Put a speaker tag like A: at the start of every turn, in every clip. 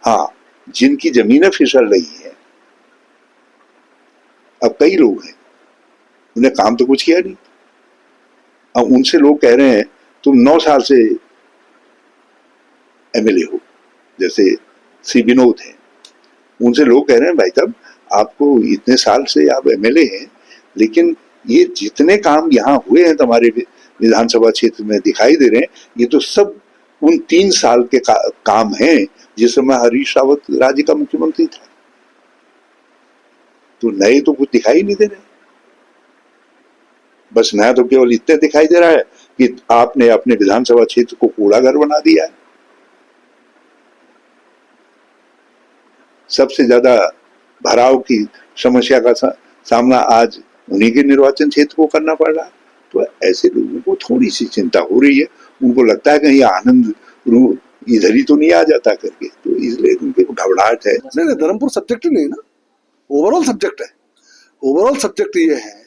A: हाँ, जिनकी जमीनें फिसल रही हैं, अब कई लोग हैं, उन्हें काम तो कुछ किया नहीं। अब उनसे लोग कह रहे हैं तुम 9 साल से एमएलए हो, जैसे श्री विनोद हैं, उनसे लोग कह रहे हैं भाई साहब आपको इतने साल से आप एमएलए हैं, लेकिन ये जितने काम यहाँ हुए हैं तुम्हारे विधानसभा क्षेत्र में दिखाई दे रहे हैं, ये तो सब उन 3 साल के काम हैं जिस समय हरीश रावत राज्य का मुख्यमंत्री था। तो नए तो कुछ दिखाई नहीं दे रहे, बस नया तो केवल इतने दिखाई दे रहा है कि आपने अपने विधानसभा क्षेत्र को कूड़ाघर बना दिया है। सबसे ज्यादा भराव की समस्या का सामना आज उन्हीं के निर्वाचन क्षेत्र को करना पड़ रहा है। तो ऐसे लोगों को थोड़ी सी चिंता हो रही है, उनको लगता है कहीं आनंद इधर ही तो नहीं आ जाता करके, तो इसलिए उनके घबराहट है।
B: नहीं, धर्मपुर सब्जेक्ट नहीं है ना, ओवरऑल सब्जेक्ट है। ओवरऑल सब्जेक्ट ये है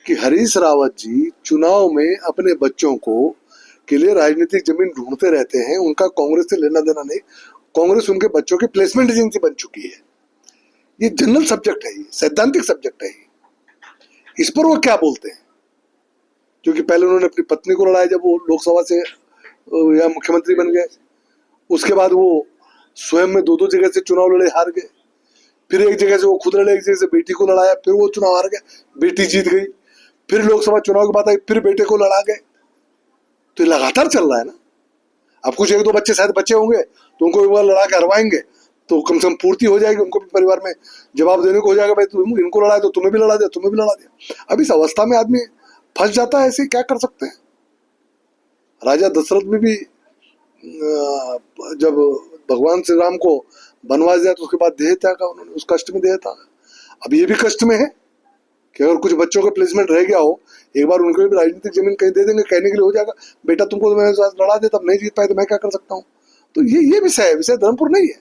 B: कि हरीश रावत जी चुनाव में अपने बच्चों को के लिए राजनीतिक जमीन ढूंढते रहते हैं, उनका कांग्रेस से लेना देना नहीं, कांग्रेस उनके बच्चों की प्लेसमेंट एजेंसी बन चुकी है। ये जनरल सब्जेक्ट है, ये सैद्धांतिक सब्जेक्ट है। इस पर वो क्या बोलते हैं, क्योंकि पहले उन्होंने अपनी पत्नी को लड़ाया जब वो लोकसभा से या मुख्यमंत्री बन गए, उसके बाद वो स्वयं में 2-2 जगह से चुनाव लड़े, हार गए, फिर एक जगह से वो खुद लड़े, एक जगह से बेटी को लड़ाया, फिर वो चुनाव हार गए, बेटी जीत गई, फिर लोकसभा चुनाव की बात आई, फिर बेटे को लड़ा गए। तो ये लगातार चल रहा है ना। अब कुछ 1-2 बच्चे शायद बच्चे होंगे तो उनको एक बार लड़ा के हरवाएंगे तो कम से कम पूर्ति हो जाएगी, उनको भी परिवार में जवाब देने को हो जाएगा, भाई तुम इनको लड़ा दो, तुम्हें भी लड़ा दिया, तुम्हें भी लड़ा दिया। अब इस अवस्था में आदमी फंस जाता है, ऐसे क्या कर सकते हैं। राजा दशरथ में भी जब भगवान श्री राम को वनवास दिया तो उसके बाद देह त्याग का उन्होंने, उस कष्ट में देह त्याग। अब ये भी कष्ट में है कि अगर कुछ बच्चों का प्लेसमेंट रह गया हो, एक बार उनको भी राजनीतिक जमीन कहीं दे देंगे, कहने के लिए हो जाएगा बेटा तुमको तो मैंने लड़ा दिया, तब नहीं जीत पाए तो मैं क्या कर सकता हूँ। तो ये विषय है, विषय धर्मपुर नहीं है।